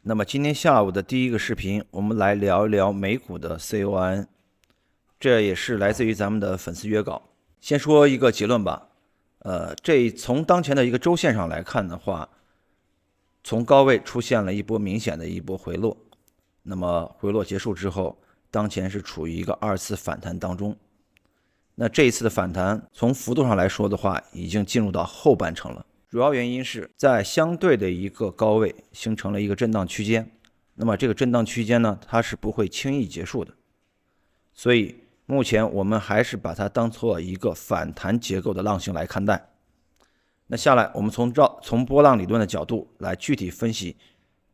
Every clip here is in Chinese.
那么今天下午的第一个视频，我们来聊一聊美股的 CON， 这也是来自于咱们的粉丝约稿。先说一个结论吧，从当前的一个周线上来看的话，从高位出现了一波明显的一波回落，那么回落结束之后，当前是处于一个二次反弹当中。那这一次的反弹，从幅度上来说的话，已经进入到后半程了。主要原因是在相对的一个高位形成了一个震荡区间，那么这个震荡区间呢，它是不会轻易结束的，所以目前我们还是把它当做一个反弹结构的浪形来看待。那下来我们从波浪理论的角度来具体分析，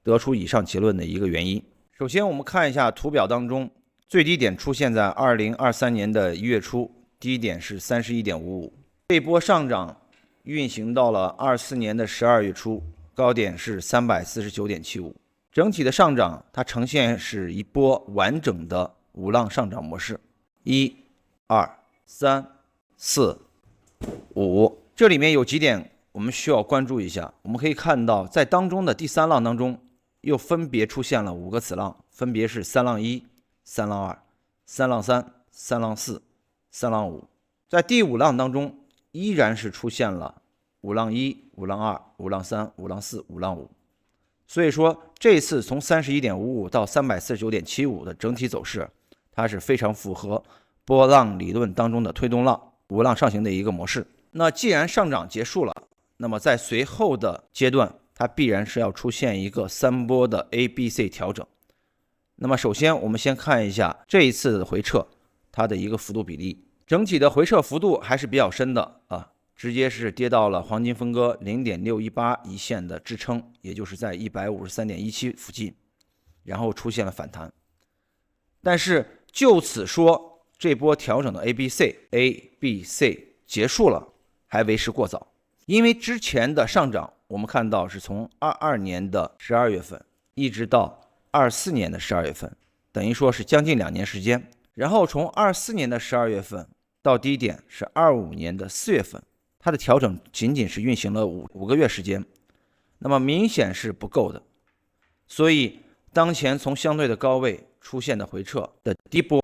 得出以上结论的一个原因。首先我们看一下图表当中，最低点出现在2023年的1月初，低点是 31.55， 这波上涨运行到了24年的12月初，高点是 349.75， 整体的上涨它呈现是一波完整的五浪上涨模式，1、2、3、4、5，这里面有几点我们需要关注一下。我们可以看到，在当中的第三浪当中，又分别出现了5个子浪，分别是三浪1、三浪2、三浪3、三浪4、三浪5。在第5浪当中，依然是出现了5浪1、5浪2、5浪3、5浪4、5浪5。所以说，这次从 31.55 到 349.75 的整体走势，它是非常符合波浪理论当中的推动浪五浪上行的一个模式。那既然上涨结束了，那么在随后的阶段，它必然是要出现一个3波的 ABC 调整。那么首先我们先看一下这一次的回撤它的一个幅度比例，整体的回撤幅度还是比较深的啊，直接是跌到了黄金分割 0.618 一线的支撑，也就是在 153.17 附近，然后出现了反弹。但是就此说这波调整的 ABC 结束了还为时过早，因为之前的上涨我们看到是从22年的12月份一直到24年的12月份，等于说是将近2年时间。然后从24年的12月份到低点是25年的4月份，它的调整仅仅是运行了5个月时间，那么明显是不够的。所以当前从相对的高位出现的回撤的低波，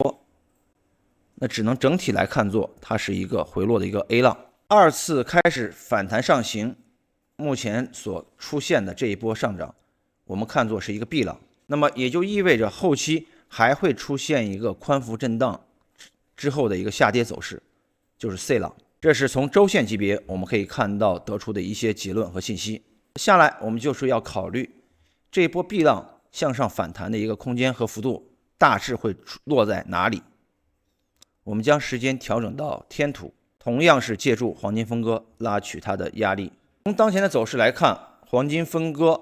那只能整体来看作它是一个回落的一个 A 浪。二次开始反弹上行，目前所出现的这一波上涨，我们看作是一个 B 浪，那么也就意味着后期还会出现一个宽幅震荡之后的一个下跌走势，就是 C 浪。这是从周线级别我们可以看到得出的一些结论和信息。下来我们就是要考虑这一波 B 浪向上反弹的一个空间和幅度大致会落在哪里。我们将时间调整到天图，同样是借助黄金分割拉取它的压力。从当前的走势来看，黄金分割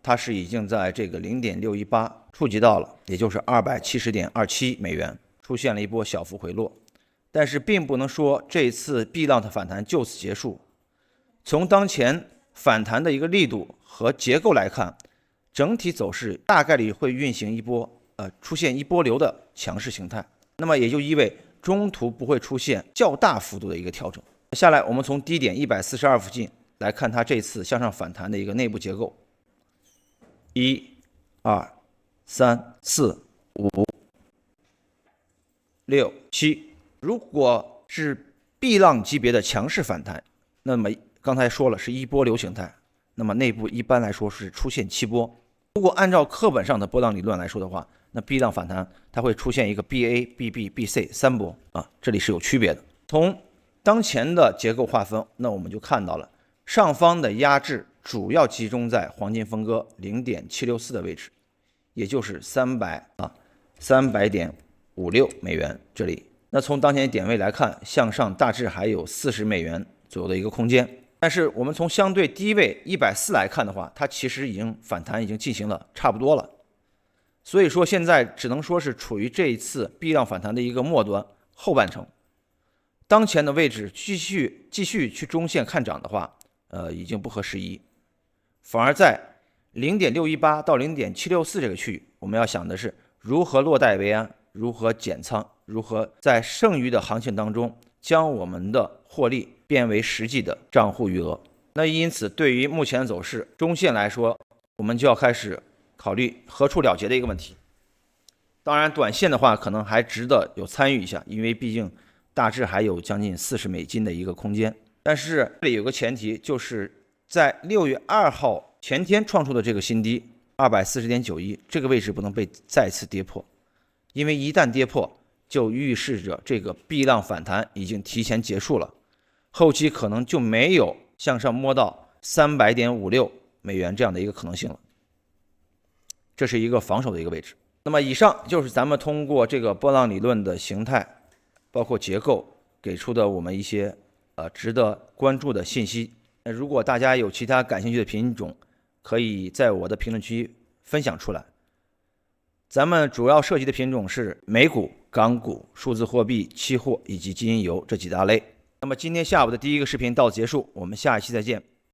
它是已经在这个 0.618 触及到了，也就是 270.27 美元，出现了一波小幅回落。但是并不能说这一次 B 浪的反弹就此结束。从当前反弹的一个力度和结构来看，整体走势大概率会运行一波出现一波流的强势形态，那么也就意味中途不会出现较大幅度的一个调整。下来我们从低点142附近来看它这次向上反弹的一个内部结构，1、2、3、4、5、6、7。如果是 B 浪级别的强势反弹，那么刚才说了是一波流形态，那么内部一般来说是出现7波。如果按照课本上的波浪理论来说的话，那 B 浪反弹它会出现一个 BA、BB、BC 3波这里是有区别的。从当前的结构划分，那我们就看到了上方的压制主要集中在黄金分割 0.764 的位置，也就是300.56美元这里。那从当前的点位来看，向上大致还有40美元左右的一个空间。但是我们从相对低位140来看的话，它其实已经反弹已经进行了差不多了。所以说现在只能说是处于这一次 B 浪反弹的一个末端后半程。当前的位置继续去中线看涨的话，已经不合时宜。反而在 0.618 到 0.764 这个区域，我们要想的是如何落袋为安，如何减仓，如何在剩余的行情当中将我们的获利变为实际的账户余额。那因此对于目前的走势，中线来说，我们就要开始考虑何处了结的一个问题。当然，短线的话可能还值得有参与一下，因为毕竟大致还有将近$40的一个空间。但是这里有个前提，就是在6月2号前天创出的这个新低240.91这个位置不能被再次跌破，因为一旦跌破，就预示着这个 B 浪反弹已经提前结束了，后期可能就没有向上摸到$300.56这样的一个可能性了。这是一个防守的一个位置。那么以上就是咱们通过这个波浪理论的形态，包括结构给出的我们一些值得关注的信息。如果大家有其他感兴趣的品种，可以在我的评论区分享出来。咱们主要涉及的品种是美股、港股、数字货币、期货以及金银油这几大类。那么今天下午的第一个视频到此结束，我们下一期再见。